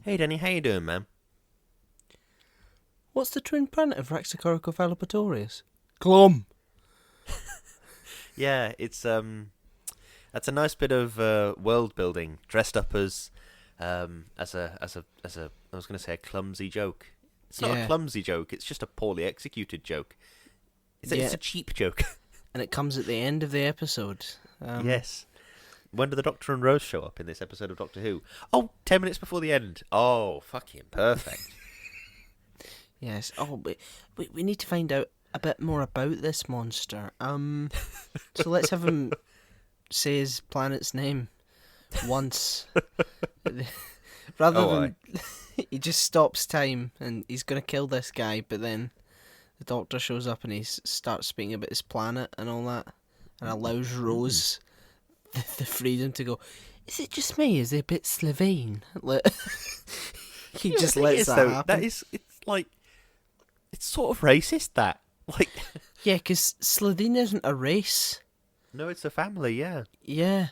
Hey Denny, how you doing, man? What's the twin planet of Raxacoricofallapatorius? Glum. Yeah, it's that's a nice bit of world building, dressed up as a I was going to say a clumsy joke. It's not a Yeah, clumsy joke. It's just a poorly executed joke. It's yeah, a cheap joke. and it comes at the end of the episode. Um, Yes. When do the Doctor and Rose show up in this episode of Doctor Who? Oh, 10 minutes before the end. Oh, fucking perfect. yes. Oh, but we need to find out a bit more about this monster. So let's have him say his planet's name once, rather Oh, than he just stops time and he's gonna kill this guy, but then the Doctor shows up and he starts speaking about his planet and all that, and allows Rose the freedom to go. Is it just me? Is it a bit Slovene? He Yeah, just the thing lets is, that though, happen. it's like, it's sort of racist, that. Like, Yeah, because Slovene isn't a race. no, it's a family, yeah. Yeah,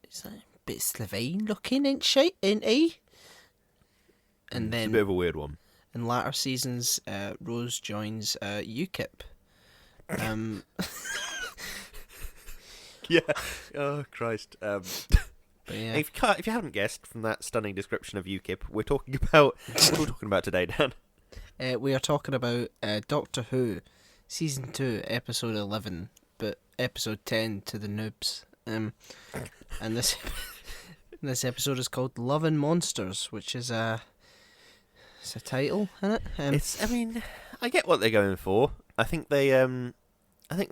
it's like a bit Slovene looking, ain't he? And It's a then bit of a weird one. in latter seasons, Rose joins UKIP. Um, Yeah. Oh, Christ. but yeah, If you haven't guessed from that stunning description of UKIP, we're talking about what are we talking about today, Dan? we are talking about Doctor Who, season 2, episode 11, but episode 10 to the noobs. And this episode is called Love and Monsters, which is it's a title, isn't it? I mean, I get what they're going for. I think they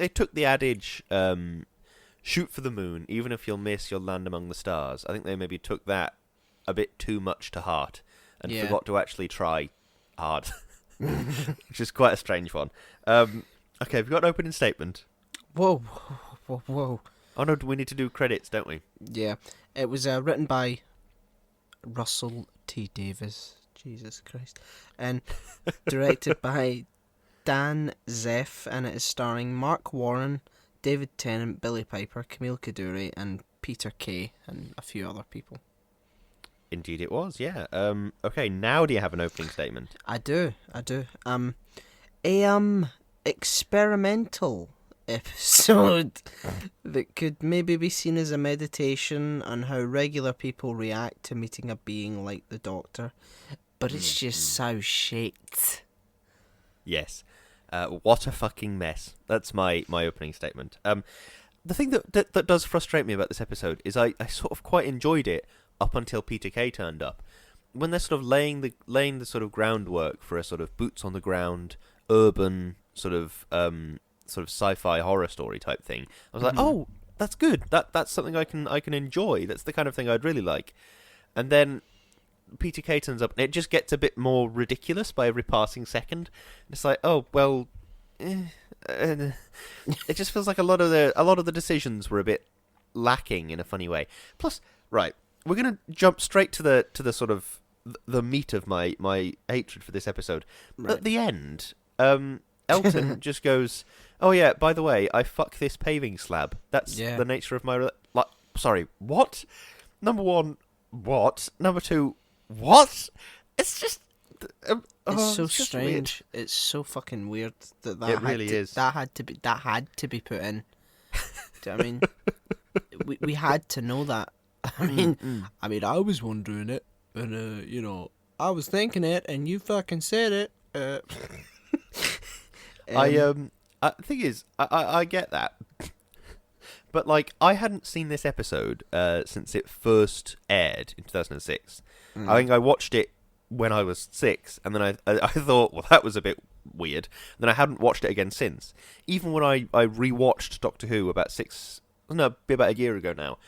took the adage, shoot for the moon, even if you'll miss, you'll land among the stars. I think they maybe took that a bit too much to heart and Yeah. forgot to actually try hard, which is quite a strange one. Okay, we've got an opening statement. Whoa, whoa, whoa. Oh no, we need to do credits, don't we? Yeah, it was written by Russell T. Davis. Jesus Christ. And directed by Dan Zeff, and it is starring Mark Warren, David Tennant, Billy Piper, Camille Kaduri, and Peter Kay, and a few other people. Indeed it was, yeah. Okay, now do you have an opening statement? I do. A experimental episode that could maybe be seen as a meditation on how regular people react to meeting a being like the Doctor, but it's just so shit. Yes. What a fucking mess. That's my opening statement. The thing that does frustrate me about this episode is I sort of quite enjoyed it up until Peter Kay turned up. When they're sort of laying the sort of groundwork for a sort of boots on the ground, urban sort of sci-fi horror story type thing, I was like, oh, that's good. That's something I can enjoy. That's the kind of thing I'd really like. And then Peter Kay turns up, and it just gets a bit more ridiculous by every passing second. It's like, oh well, it just feels like a lot of the decisions were a bit lacking in a funny way. Plus, right, we're gonna jump straight to the sort of the meat of my hatred for this episode. Right. At the end, Elton just goes, "Oh yeah, by the way, I fuck this paving slab. That's Yeah. the nature of my sorry, what? Number one, what? Number two, what? It's just It's so it's just strange. It's so fucking weird that It really is. That had to be put in. Do you know what I mean? we had to know that. I mean, I was wondering it, and I was thinking it, and you fucking said it. The thing is, I get that, but like I hadn't seen this episode since it first aired in 2006. I think I watched it when I was 6, and then I thought, well, that was a bit weird. And then I hadn't watched it again since. Even when I rewatched Doctor Who about a year ago now,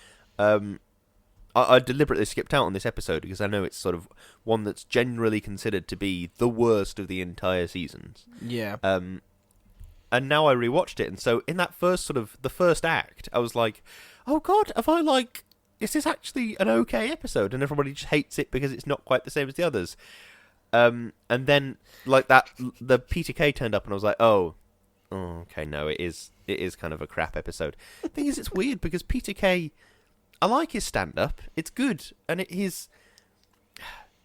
I deliberately skipped out on this episode because I know it's sort of one that's generally considered to be the worst of the entire seasons. Yeah. And now I rewatched it, and so in that the first act, I was like, oh god, is this actually an okay episode? And everybody just hates it because it's not quite the same as the others. And then, like that, the Peter Kay turned up, and I was like, oh, okay, no, it is kind of a crap episode. The thing is, it's weird because Peter Kay, I like his stand-up. It's good, and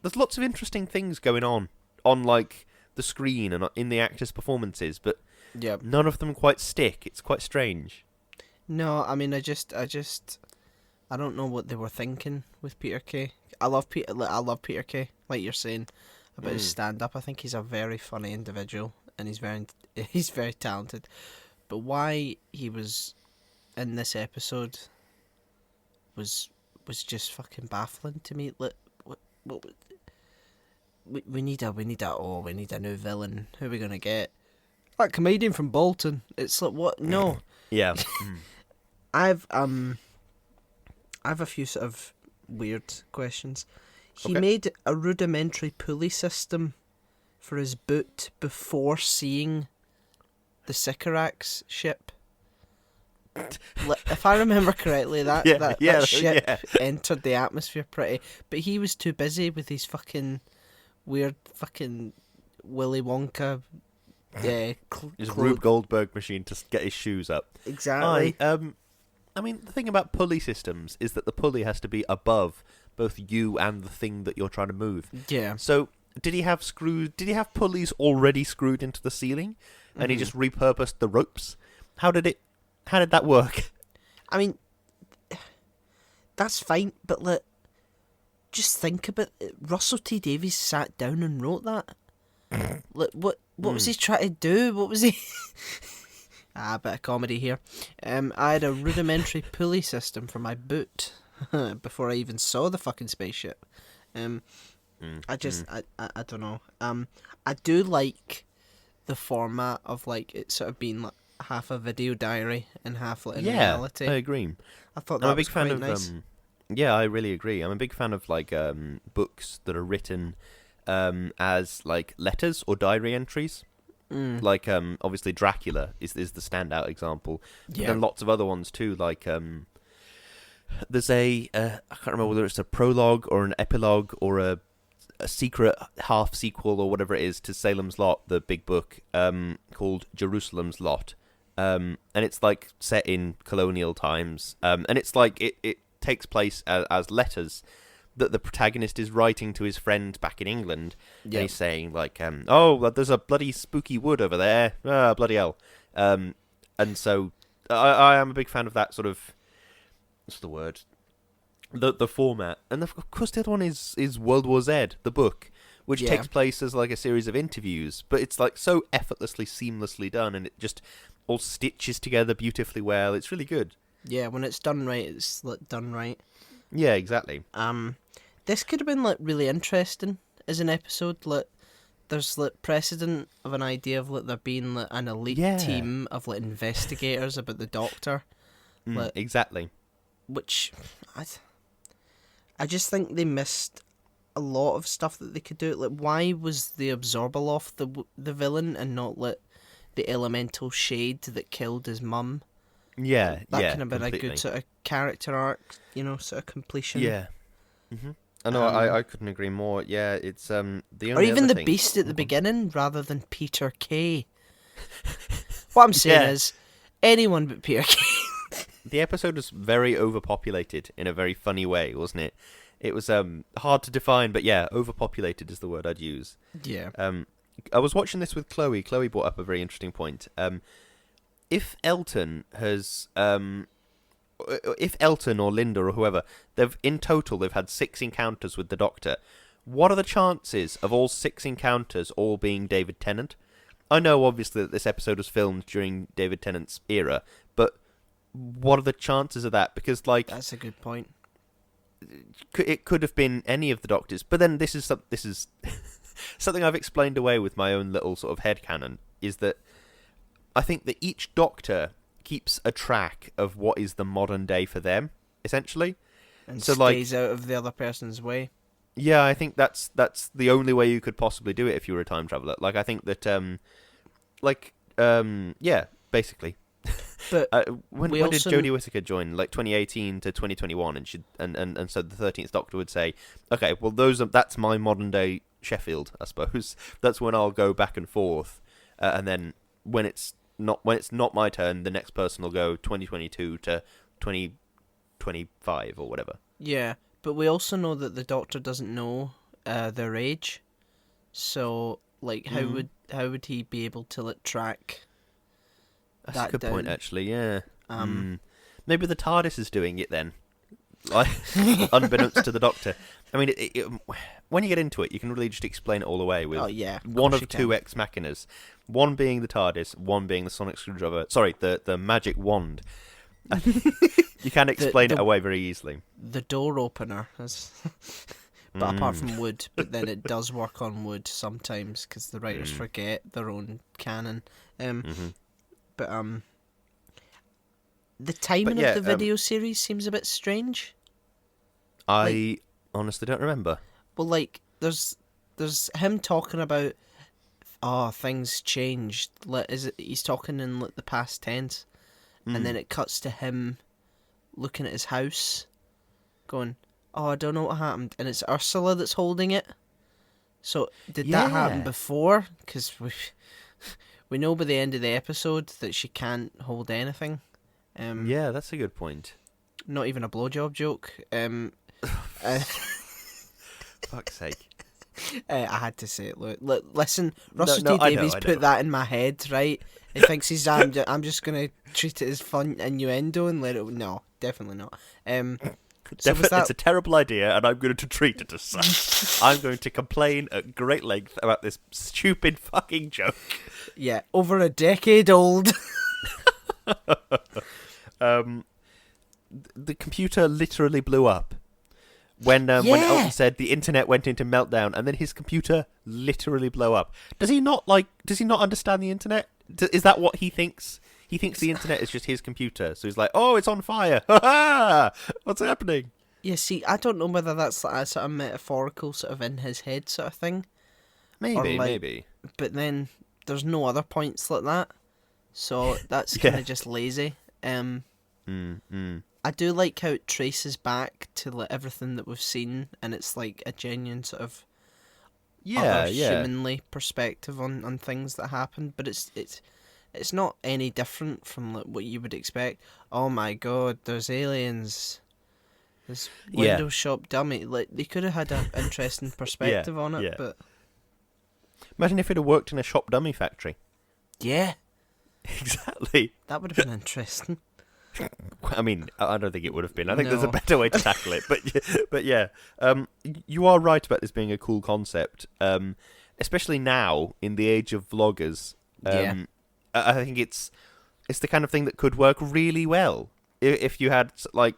there's lots of interesting things going on like the screen and in the actors' performances, but Yeah. none of them quite stick. It's quite strange. No, I mean, I don't know what they were thinking with Peter Kay. I love Peter Kay. Like you're saying about his stand-up, I think he's a very funny individual, and he's very talented. But why he was in this episode was just fucking baffling to me. Like, what we need a new villain. Who are we gonna get? That comedian from Bolton. It's like, what? No. Yeah. I've a few sort of weird questions. He Okay. made a rudimentary pulley system for his boot before seeing the Sycorax ship. If I remember correctly, that ship entered the atmosphere pretty, but he was too busy with his fucking weird fucking Willy Wonka. His Rube Goldberg machine to get his shoes up. Exactly. I mean, the thing about pulley systems is that the pulley has to be above both you and the thing that you're trying to move. Yeah. So, did he have pulleys already screwed into the ceiling, and he just repurposed the ropes? How did that work? I mean, that's fine, but like, just think about it. Russell T Davies sat down and wrote that. Like, what was he trying to do? What was he? A bit of comedy here. I had a rudimentary pulley system for my boot before I even saw the fucking spaceship. I don't know. I do like the format of like it sort of being like half a video diary and half like a reality. I agree. I thought I'm that a big was fan quite of nice. yeah, I really agree. I'm a big fan of like books that are written as like letters or diary entries. Like obviously Dracula is the standout example. But then lots of other ones too. Like there's I can't remember whether it's a prologue or an epilogue or a secret half sequel or whatever it is to Salem's Lot, the big book called Jerusalem's Lot. And it's like set in colonial times. And it's like it takes place as letters that the protagonist is writing to his friend back in England. And he's saying like, oh, there's a bloody spooky wood over there. Ah, bloody hell. And so I am a big fan of that sort of, what's the word? The format. And of course the other one is World War Z, the book, which takes place as like a series of interviews, but it's like so effortlessly, seamlessly done, and it just all stitches together beautifully well. It's really good. Yeah, when it's done right, it's like done right. Yeah, exactly. This could have been like really interesting as an episode. Like, there's like precedent of an idea of like there being like an elite team of like investigators about the Doctor. Like, exactly. Which I just think they missed a lot of stuff that they could do. Like, why was the Absorbaloff the villain and not like the elemental shade that killed his mum? Yeah, that yeah, could have been completely. a good sort of character arc, sort of completion. Yeah. I know. I couldn't agree more. Yeah, it's the only or even other the thing. Beast at the beginning rather than Peter Kay. What I'm saying is, anyone but Peter Kay. The episode was very overpopulated in a very funny way, wasn't it? It was hard to define, but yeah, overpopulated is the word I'd use. Yeah. I was watching this with Chloe. Chloe brought up a very interesting point. If Elton or Linda or whoever, in total they've had 6 encounters with the Doctor. What are the chances of all 6 encounters all being David Tennant? I know obviously that this episode was filmed during David Tennant's era, but what are the chances of that? Because like, that's a good point. It could have been any of the Doctors, but then this is something I've explained away with my own little sort of headcanon, is that I think that each Doctor keeps a track of what is the modern day for them, essentially. And so stays out of the other person's way. Yeah, I think that's the only way you could possibly do it if you were a time traveler. Like, I think that, yeah, basically. But when did Jodie Whittaker join? Like 2018 to 2021, and so the 13th Doctor would say, okay, well that's my modern day Sheffield, I suppose. That's when I'll go back and forth, and then when it's not my turn, the next person will go 2022 to 2025 or whatever. Yeah, but we also know that the Doctor doesn't know their age. So, like, how would he be able to track That's that a good down? point, actually. Yeah. Maybe the TARDIS is doing it then, like unbeknownst to the Doctor. I mean, when you get into it, you can really just explain it all away with one of two ex machinas, one being the TARDIS, one being the sonic screwdriver. Sorry, the magic wand. You can explain it away very easily. The door opener is. But apart from wood, but then it does work on wood sometimes because the writers forget their own canon. But the timing of the video series seems a bit strange. I honestly don't remember. Well, like there's him talking about things changed. He's talking in the past tense, and then it cuts to him looking at his house, going, "Oh, I don't know what happened," and it's Ursula that's holding it. So did that happen before? Because we know by the end of the episode that she can't hold anything. Yeah, that's a good point. Not even a blowjob joke. Fuck's sake. I had to say it. Listen, Russell T Davies I know. put that in my head, right? He thinks I'm just going to treat it as fun innuendo and let it... No, definitely not. It's a terrible idea, and I'm going to treat it as such. I'm going to complain at great length about this stupid fucking joke. Yeah, over a decade old. The computer literally blew up. When Elton said the internet went into meltdown, and then his computer literally blew up. Does he not understand the internet? Is that what he thinks? He thinks the internet is just his computer, so he's like, "Oh, it's on fire! Ha ha! What's happening?" Yeah, see, I don't know whether that's like a sort of metaphorical, sort of in his head sort of thing. Maybe. But then there's no other points like that, so that's kind of just lazy. I do like how it traces back to like everything that we've seen, and it's like a genuine sort of humanly perspective on things that happened. But it's not any different from like what you would expect. Oh my god, there's aliens. This window shop dummy. Like they could have had an interesting perspective on it, but imagine if it had worked in a shop dummy factory. Yeah, exactly. That would have been interesting. I mean, I don't think it would have been. I think there's a better way to tackle it. But yeah, you are right about this being a cool concept, especially now in the age of vloggers. I think it's the kind of thing that could work really well if you had like.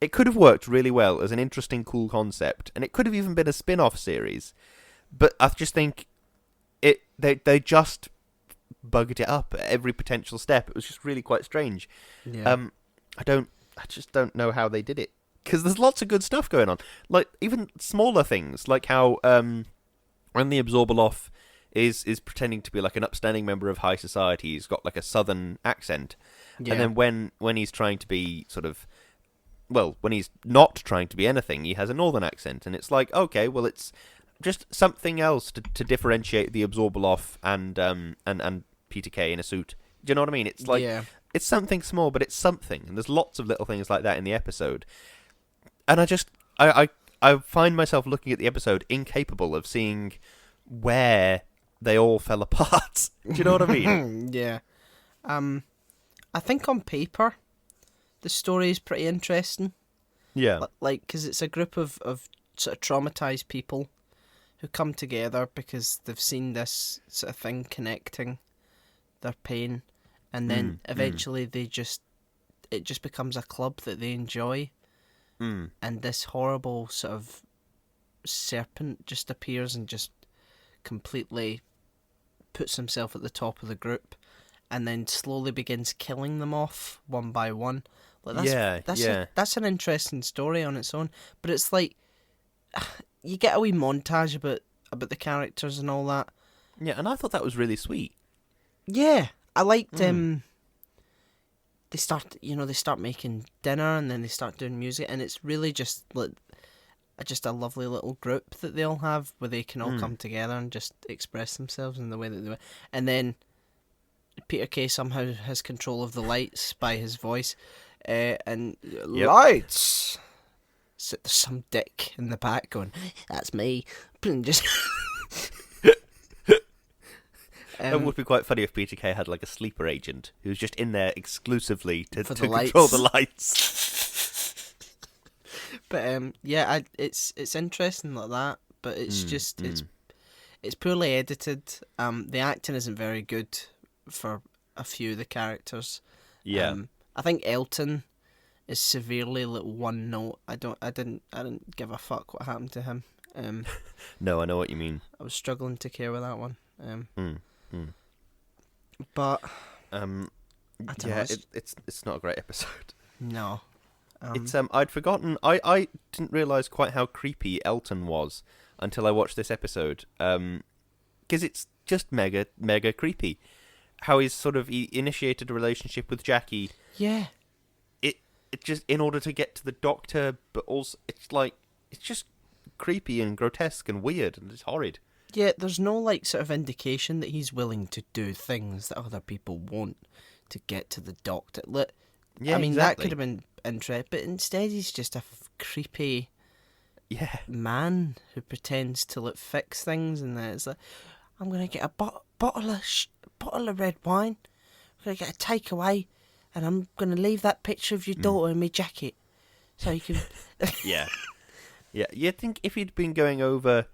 It could have worked really well as an interesting, cool concept, and it could have even been a spin-off series. But I just think they just bugged it up at every potential step. It was just really quite strange. I just don't know how they did it, because there's lots of good stuff going on, like even smaller things, like how when the Absorbaloff is pretending to be like an upstanding member of high society, he's got like a southern accent, and then when he's trying to be sort of, well, when he's not trying to be anything, he has a northern accent, and it's like, okay, well, it's just something else to differentiate the Absorbaloff and Peter Kay in a suit. Do you know what I mean? It's like it's something small, but it's something, and there's lots of little things like that in the episode. And I find myself looking at the episode incapable of seeing where they all fell apart. Do you know what I mean? Yeah. I think on paper, the story is pretty interesting. Yeah. Like, because it's a group of sort of traumatized people who come together because they've seen this sort of thing connecting their pain, and then eventually it just becomes a club that they enjoy, and this horrible sort of serpent just appears and just completely puts himself at the top of the group, and then slowly begins killing them off one by one. Like that's an interesting story on its own, but it's like you get a wee montage about the characters and all that. Yeah, and I thought that was really sweet. Yeah, I liked they start making dinner, and then they start doing music, and it's really just like a lovely little group that they all have, where they can all come together and just express themselves in the way that they want. And then Peter Kay somehow has control of the lights by his voice, and lights. So there's some dick in the back going, "That's me," and just. It would be quite funny if PTK had like a sleeper agent who's just in there exclusively to lights. control the lights. But it's interesting like that. But it's it's poorly edited. The acting isn't very good for a few of the characters. Yeah. I think Elton is severely like one note. I didn't give a fuck what happened to him. No, I know what you mean. I was struggling to care with that one. But I don't know, it's not a great episode. No. It's I'd forgotten. I didn't realise quite how creepy Elton was until I watched this episode. Because it's just mega creepy. How he initiated a relationship with Jackie. Yeah. It just in order to get to the doctor, but also it's just creepy and grotesque and weird and it's horrid. Yeah, there's no like sort of indication that he's willing to do things that other people won't to get to the doctor. Yeah, I mean, exactly. that could have been interesting, but instead he's just a creepy man who pretends to fix things, and then it's like, I'm gonna get a bottle of red wine, I'm gonna get a takeaway, and I'm gonna leave that picture of your daughter in my jacket, so you can. Yeah. You'd think if he'd been going over,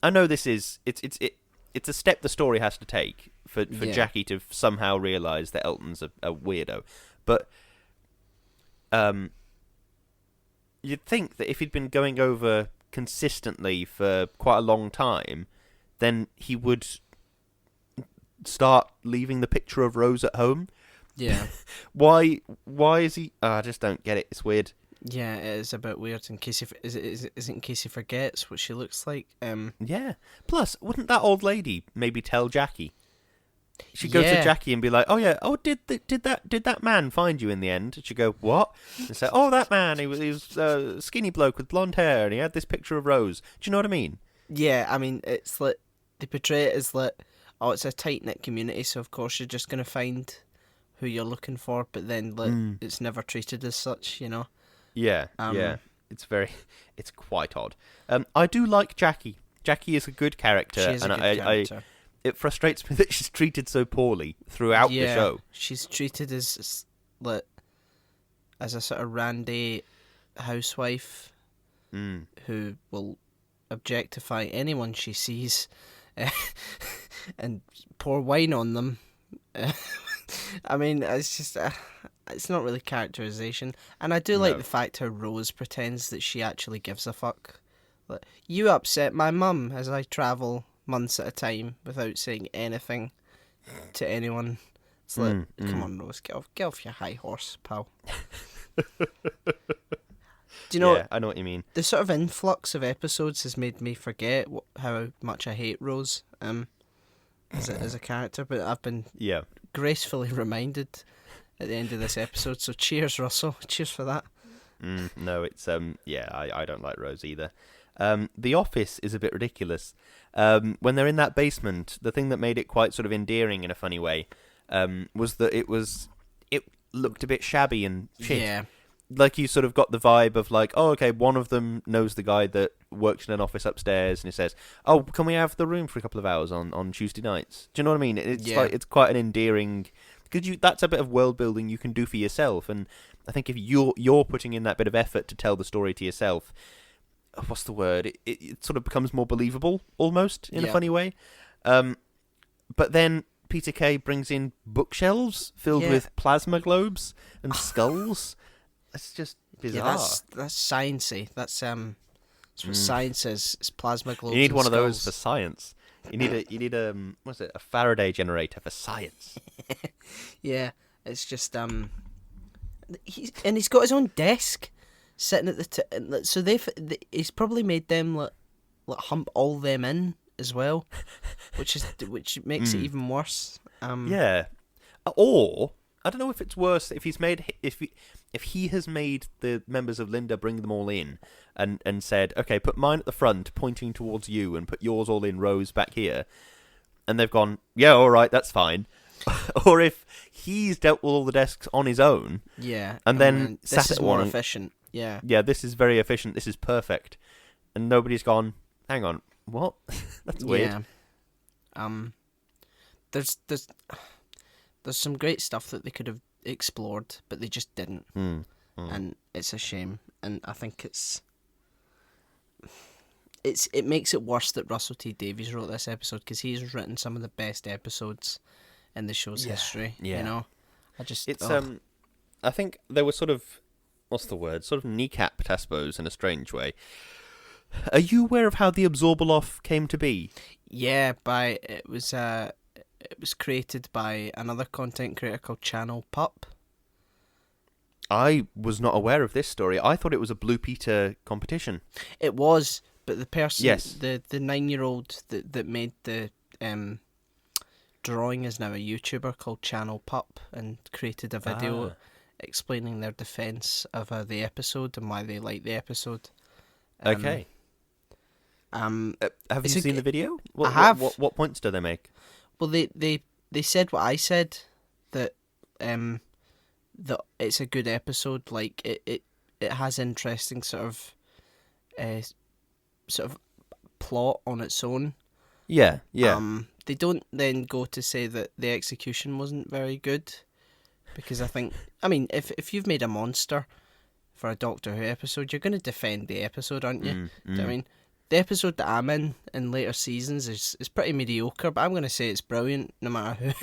I know it's a step the story has to take for Jackie to somehow realise that Elton's a weirdo, but you'd think that if he'd been going over consistently for quite a long time, then he would start leaving the picture of Rose at home. Yeah. Why is he? I just don't get it. It's weird. Yeah, it is a bit weird. In case is it in case he forgets what she looks like? Yeah. Plus, wouldn't that old lady maybe tell Jackie? She'd go to Jackie and be like, "Oh yeah, did that man find you in the end?" And she'd go, "What?" And say, "Oh, that man. He was a skinny bloke with blonde hair, and he had this picture of Rose." Do you know what I mean? Yeah, I mean it's like they portray it as like, oh, it's a tight knit community, so of course you're just gonna find who you're looking for, but then it's never treated as such, you know. Yeah, it's quite odd. I do like Jackie. Jackie is a good character, She is a good character. It frustrates me that she's treated so poorly throughout the show. She's treated as a sort of randy housewife who will objectify anyone she sees and pour wine on them. I mean, it's just it's not really characterization, and I do like the fact how Rose pretends that she actually gives a fuck. Like, you upset my mum as I travel months at a time without saying anything to anyone. It's like, come on, Rose, get off your high horse, pal. Do you know? Yeah, I know what you mean. The sort of influx of episodes has made me forget how much I hate Rose as a character, but I've been gracefully reminded at the end of this episode. So cheers, Russell. Cheers for that. No, it's I don't like Rose either. The Office is a bit ridiculous. When they're in that basement, the thing that made it quite sort of endearing in a funny way was that it looked a bit shabby and shit. Yeah. Like, you sort of got the vibe of like, oh, okay, one of them knows the guy that works in an office upstairs, and he says, "Oh, can we have the room for a couple of hours on Tuesday nights?" Do you know what I mean? It's like, it's quite an endearing, because that's a bit of world building you can do for yourself, and I think if you're putting in that bit of effort to tell the story to yourself, what's the word? It sort of becomes more believable, almost, in a funny way. But then Peter Kay brings in bookshelves filled with plasma globes and skulls. It's just bizarre. Yeah, that's sciencey. That's what science is. It's plasma globes. You need and one of those skulls. for science. You need what's it? A Faraday generator for science. Yeah, it's just he's got his own desk sitting at the so he's probably made them like hump all them in as well, which makes it even worse. Yeah, or I don't know if it's worse if he has made the members of Linda bring them all in and said, okay, put mine at the front pointing towards you and put yours all in rows back here, and they've gone, yeah, all right, that's fine. Or if he's dealt with all the desks on his own, yeah, and then this sat is at more one efficient. Yeah. yeah, this is very efficient, this is perfect. And nobody's gone, hang on, what? That's weird. Yeah. There's some great stuff that they could have explored, but they just didn't. And it's a shame. And I think it makes it worse that Russell T Davies wrote this episode, because he's written some of the best episodes in the show's history. Yeah. You know, I just It's I think they were sort of, what's the word? Sort of kneecapped, I suppose, in a strange way. Are you aware of how the Absorbaloff came to be? yeah, it was created by another content creator called Channel Pup. I was not aware of this story. I thought it was a Blue Peter competition. It was, but the person, Yes. the 9-year-old that made the drawing is now a YouTuber called Channel Pup, and created a video explaining their defense of the episode and why they like the episode. Okay. Have you seen the video? I have. What points do they make? Well, they said what I said, that that it's a good episode. Like it has interesting sort of plot on its own. Yeah, yeah. They don't then go to say that the execution wasn't very good, because I mean, if you've made a monster for a Doctor Who episode, you're going to defend the episode, aren't you? Do you know what I mean? The episode that I'm in later seasons is pretty mediocre, but I'm going to say it's brilliant, no matter who.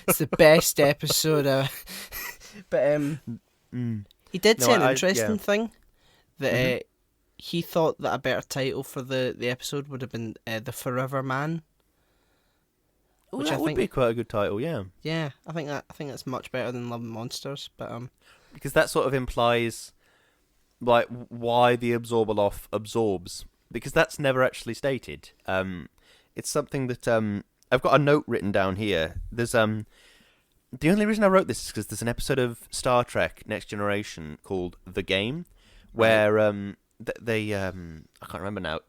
It's the best episode ever. But he did say an interesting thing, that he thought that a better title for the episode would have been The Forever Man. Which that would be quite a good title, yeah. Yeah, I think that's much better than Love and Monsters, but because that sort of implies like why the Absorbaloff absorbs, because that's never actually stated. It's something that I've got a note written down here. There's the only reason I wrote this is because there's an episode of Star Trek Next Generation called The Game, where they I can't remember now.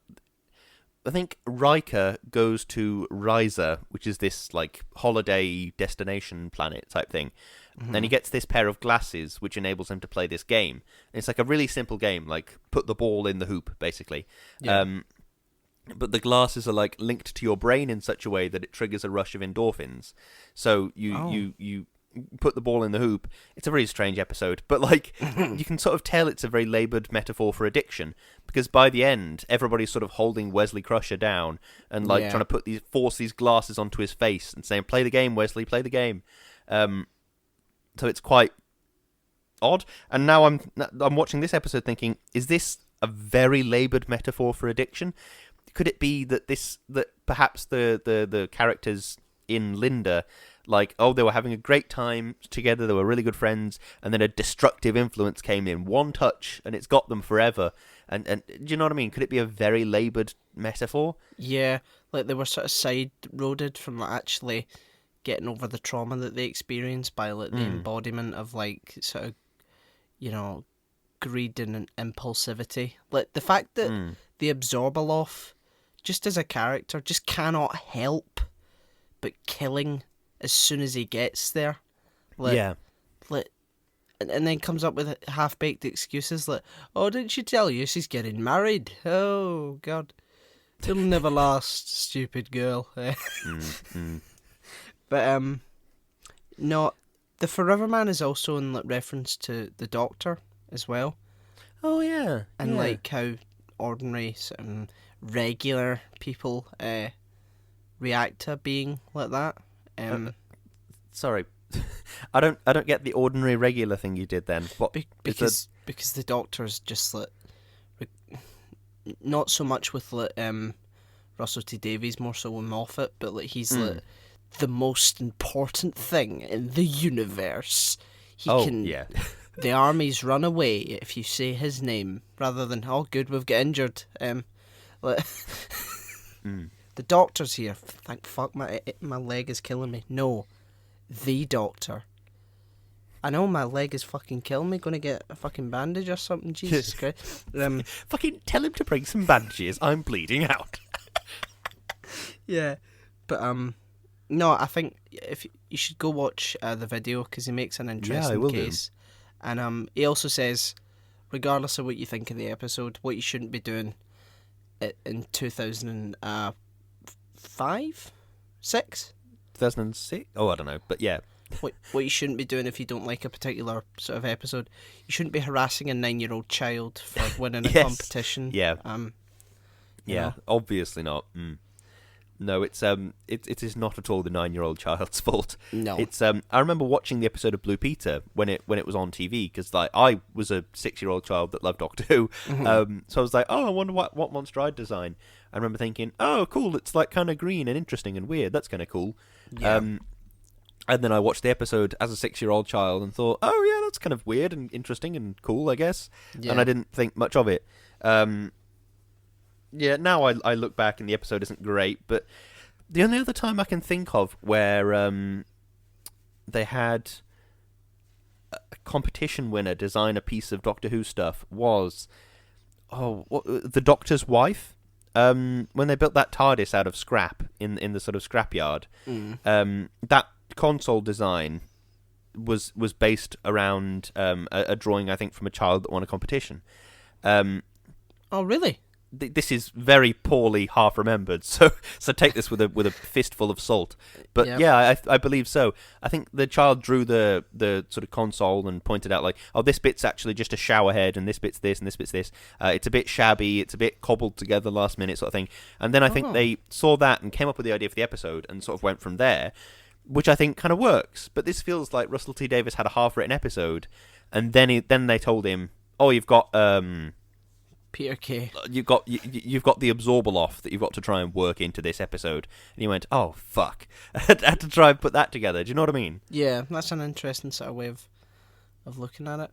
I think Riker goes to Risa, which is this like holiday destination planet type thing. And he gets this pair of glasses, which enables him to play this game. And it's like a really simple game, like put the ball in the hoop, basically. Yeah. But the glasses are like linked to your brain in such a way that it triggers a rush of endorphins. So you put the ball in the hoop. It's a really strange episode, but like you can sort of tell it's a very laboured metaphor for addiction, because by the end everybody's sort of holding Wesley Crusher down and like trying to force these glasses onto his face and saying, "Play the game, Wesley, play the game." So it's quite odd. And now I'm watching this episode thinking, is this a very laboured metaphor for addiction? Could it be that perhaps the characters in Linda, like, they were having a great time together, they were really good friends, and then a destructive influence came in, one touch, and it's got them forever. And do you know what I mean? Could it be a very laboured metaphor? Yeah, like they were sort of side-roaded from actually getting over the trauma that they experienced by like the embodiment of like sort of, you know, greed and impulsivity. Like the fact that the Absorbaloff, just as a character, just cannot help but killing as soon as he gets there. Like, yeah. Like, and then comes up with half-baked excuses like, "Oh, didn't you tell you she's getting married? Oh, God. It'll never last, stupid girl." But, no, the Forever Man is also in reference to the Doctor as well. Oh, yeah. And like how ordinary, sort of regular people react to being like that. Sorry, I don't get the ordinary regular thing you did then. What? Because the Doctor's just like not so much with like Russell T Davies, more so with Moffat, but like he's like the most important thing in the universe. The armies run away if you say his name, rather than, "Oh, good, we've got injured." The Doctor's here. Thank fuck, my leg is killing me. No, the Doctor. I know my leg is fucking killing me. Gonna get a fucking bandage or something. Jesus Christ. Fucking tell him to bring some bandages. I'm bleeding out. Yeah, but no, I think if you should go watch the video, because he makes an interesting case. And he also says, regardless of what you think of the episode, what you shouldn't be doing in 2005, 6. 2006? Oh, I don't know, but yeah. What you shouldn't be doing if you don't like a particular sort of episode. You shouldn't be harassing a 9-year-old child for winning a Yes. competition. Yeah. You Yeah, know. obviously not. No, it is not at all the 9-year-old child's fault. No. It's I remember watching the episode of Blue Peter when it was on TV, because like I was a 6-year-old child that loved Doctor Who. Mm-hmm. So I was like, oh, I wonder what monster I'd design. I remember thinking, oh, cool, it's like kind of green and interesting and weird. That's kind of cool. Yeah. And then I watched the episode as a 6-year-old child and thought, oh yeah, that's kind of weird and interesting and cool, I guess. Yeah. And I didn't think much of it. Yeah, now I look back and the episode isn't great, but the only other time I can think of where they had a competition winner design a piece of Doctor Who stuff was the Doctor's wife. When they built that TARDIS out of scrap in the sort of scrapyard, that console design was based around a drawing, I think, from a child that won a competition. Oh, really? This is very poorly half remembered, so take this with a fistful of salt. But Yep. yeah, I believe so. I think the child drew the sort of console and pointed out like, oh, this bit's actually just a shower head, and this bit's this, and this bit's this. It's a bit shabby, it's a bit cobbled together last minute sort of thing. And then I think they saw that and came up with the idea for the episode and sort of went from there, which I think kind of works. But this feels like Russell T Davies had a half-written episode, and then they told him, oh, you've got Peter Kay. you've got the absorbal off that you've got to try and work into this episode, and he went, oh fuck, I had to try and put that together. Do you know what I mean? Yeah, that's an interesting sort of way of looking at it.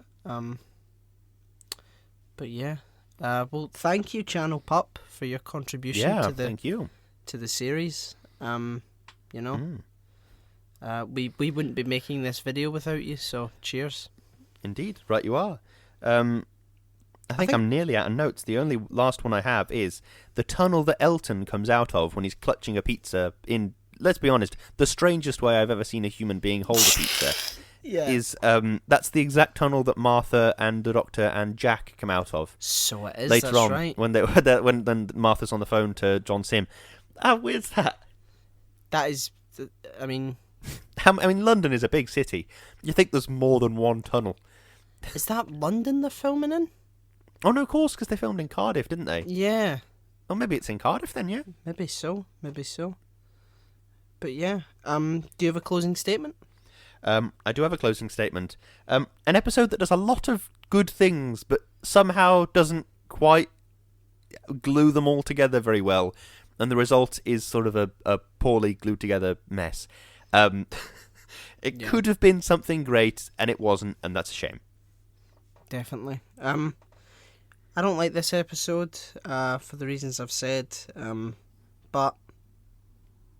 But yeah, well, thank you, Channel Pup, for your contribution Thank you. to the series. You know, we wouldn't be making this video without you. So cheers. Indeed, right you are. I think I'm nearly out of notes. The only last one I have is the tunnel that Elton comes out of when he's clutching a pizza in, let's be honest, the strangest way I've ever seen a human being hold a pizza. Yeah. Is that's the exact tunnel that Martha and the Doctor and Jack come out of. So it is. Later that's on, right. when Martha's on the phone to John Sim. How weird's that? That is, I mean, London is a big city. You think there's more than one tunnel? is that London they're filming in? Oh no, of course, because they filmed in Cardiff, didn't they? Yeah. Oh, maybe it's in Cardiff then, yeah. Maybe so. But yeah, do you have a closing statement? I do have a closing statement. An episode that does a lot of good things, but somehow doesn't quite glue them all together very well, and the result is sort of a poorly glued together mess. It could have been something great, and it wasn't, and that's a shame. Definitely. I don't like this episode for the reasons I've said, but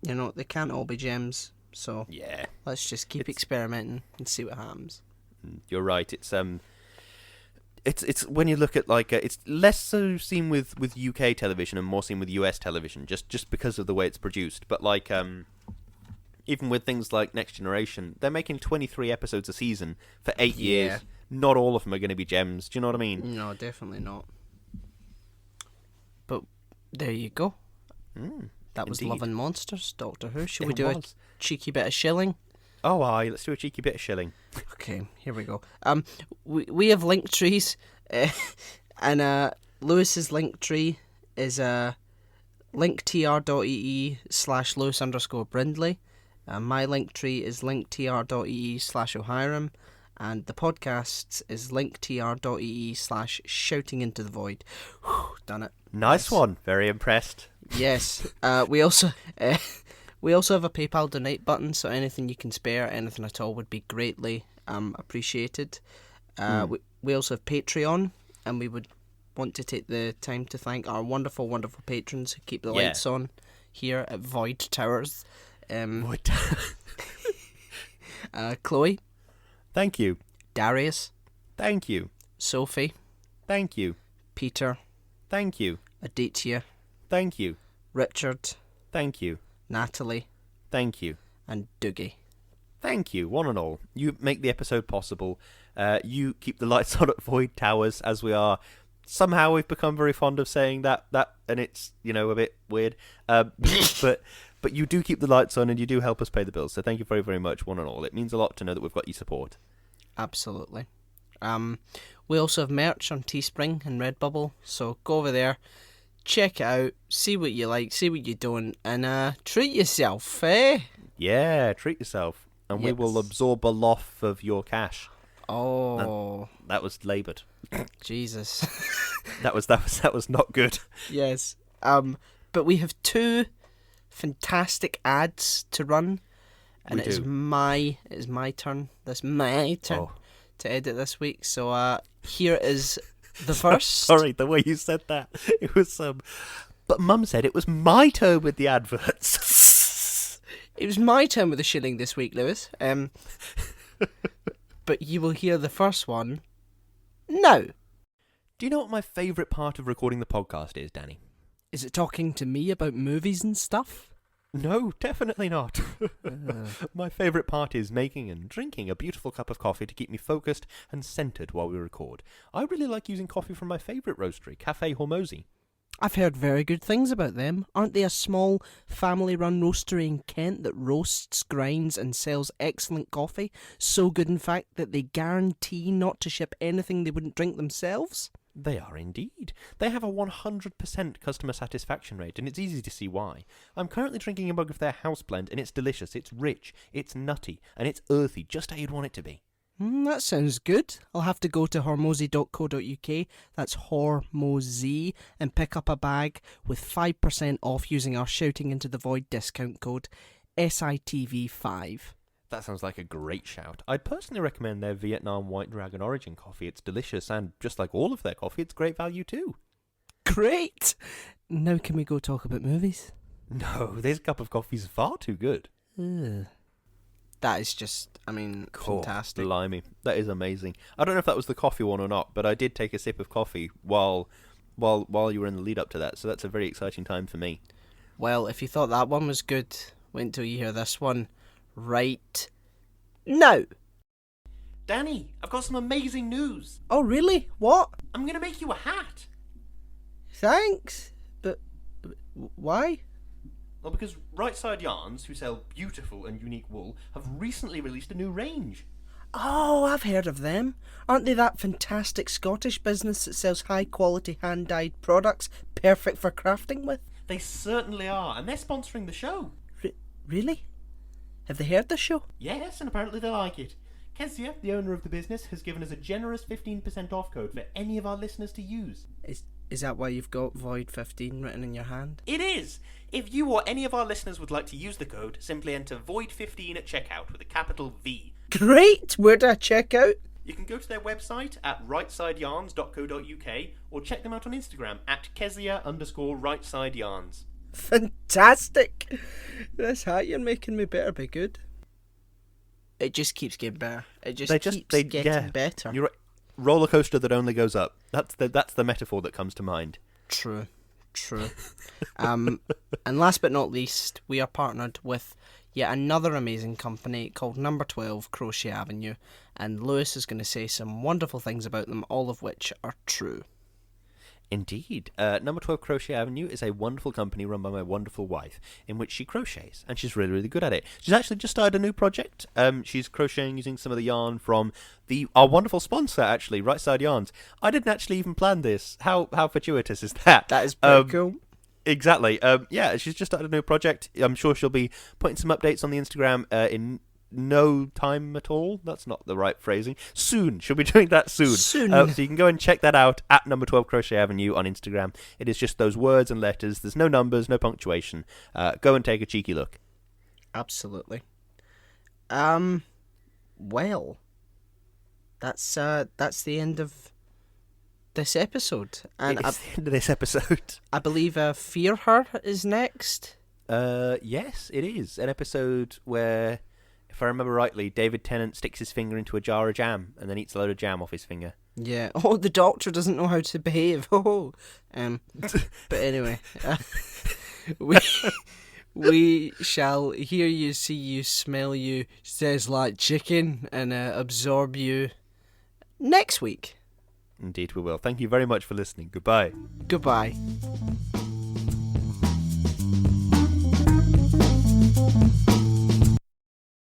you know, they can't all be gems, so Yeah, let's just keep experimenting and see what happens. you're right. It's when you look at like it's less so seen with UK television and more seen with US television, just because of the way it's produced. But like even with things like Next Generation, they're making 23 episodes a season for 8 years. Not all of them are going to be gems. Do you know what I mean? No, definitely not. But there you go. That was indeed. Love and Monsters, Doctor Who. Should It we do a was. cheeky bit of shilling? Oh, aye, let's do a cheeky bit of shilling. Okay, here we go. We have link trees, and Lewis's link tree is linktr.ee/Lewis_Brindley. My link tree is linktr.ee/O'Hiram, and the podcast is linktr.ee/Shouting into the Void. Whew, done it. Nice one. Very impressed. Yes. We also have a PayPal donate button, so anything you can spare, anything at all, would be greatly appreciated. We also have Patreon, and we would want to take the time to thank our wonderful, wonderful patrons who keep the lights on here at Void Towers. Chloe. Thank you. Darius. Thank you. Sophie. Thank you. Peter. Thank you. Aditya. Thank you. Richard. Thank you. Natalie. Thank you. And Doogie. Thank you, one and all. You make the episode possible. You keep the lights on at Void Towers, as we are. Somehow we've become very fond of saying that, and it's, a bit weird. But you do keep the lights on and you do help us pay the bills. So thank you very, very much, one and all. It means a lot to know that we've got your support. Absolutely. We also have merch on Teespring and Redbubble, so go over there, check it out, see what you like, see what you don't, and treat yourself, eh? Yeah, treat yourself, and we will absorb a loaf of your cash. Oh, that was laboured. Jesus. that was not good. Yes. But we have 2 fantastic ads to run, and it is my turn. That's my turn to edit this week. So here is the first. Sorry, the way you said that, it was But Mum said it was my turn with the adverts. It was my turn with the shilling this week, Lewis. But you will hear the first one now. Do you know what my favourite part of recording the podcast is, Danny? Is it talking to me about movies and stuff? No, definitely not. My favourite part is making and drinking a beautiful cup of coffee to keep me focused and centred while we record. I really like using coffee from my favourite roastery, Cafe Hormozy. I've heard very good things about them. Aren't they a small, family-run roastery in Kent that roasts, grinds and sells excellent coffee? So good, in fact, that they guarantee not to ship anything they wouldn't drink themselves? They are indeed. They have a 100% customer satisfaction rate, and it's easy to see why. I'm currently drinking a mug of their house blend, and it's delicious, it's rich, it's nutty, and it's earthy, just how you'd want it to be. That sounds good. I'll have to go to hormozy.co.uk, that's Hormozy, and pick up a bag with 5% off using our Shouting Into the Void discount code, SITV5. That sounds like a great shout. I'd personally recommend their Vietnam White Dragon Origin coffee. It's delicious, and just like all of their coffee, it's great value too. Great! Now can we go talk about movies? No, this cup of coffee's far too good. That is just, fantastic. Blimey, that is amazing. I don't know if that was the coffee one or not, but I did take a sip of coffee while you were in the lead up to that, so that's a very exciting time for me. Well, if you thought that one was good, wait until you hear this one. Right now. Danny, I've got some amazing news. Oh, really? What? I'm going to make you a hat. Thanks. But why? Well, because Right Side Yarns, who sell beautiful and unique wool, have recently released a new range. Oh, I've heard of them. Aren't they that fantastic Scottish business that sells high-quality hand-dyed products perfect for crafting with? They certainly are, and they're sponsoring the show. Really? Have they heard the show? Yes, and apparently they like it. Kezia, the owner of the business, has given us a generous 15% off code for any of our listeners to use. Is that why you've got Void 15 written in your hand? It is! If you or any of our listeners would like to use the code, simply enter Void 15 at checkout with a capital V. Great! Where do I check out? You can go to their website at rightsideyarns.co.uk or check them out on Instagram at Kezia_rightsideyarns. Fantastic! This hat you're making me better be good. It just keeps getting better. It just keeps getting better. You're right. Roller coaster that only goes up. That's the metaphor that comes to mind. True. And last but not least, we are partnered with yet another amazing company called Number 12 Crochet Avenue, and Lewis is going to say some wonderful things about them, all of which are true. Indeed. Number 12 Crochet Avenue is a wonderful company run by my wonderful wife, in which she crochets, and she's really, really good at it. She's actually just started a new project. She's crocheting using some of the yarn from our wonderful sponsor, actually, Right Side Yarns. I didn't actually even plan this. How fortuitous is that? That is pretty cool. Exactly. Yeah, she's just started a new project. I'm sure she'll be putting some updates on the Instagram in no time at all. That's not the right phrasing. Soon. She'll be doing that soon. So you can go and check that out at Number 12 Crochet Avenue on Instagram. It is just those words and letters. There's no numbers, no punctuation. Go and take a cheeky look. Absolutely. Well, that's the end of this episode. And it's the end of this episode. I believe Fear Her is next. Yes, it is. An episode where, if I remember rightly, David Tennant sticks his finger into a jar of jam and then eats a load of jam off his finger. Yeah. Oh, the doctor doesn't know how to behave. But anyway, we shall hear you, see you, smell you, says like chicken, and absorb you next week. Indeed we will. Thank you very much for listening. Goodbye. Goodbye.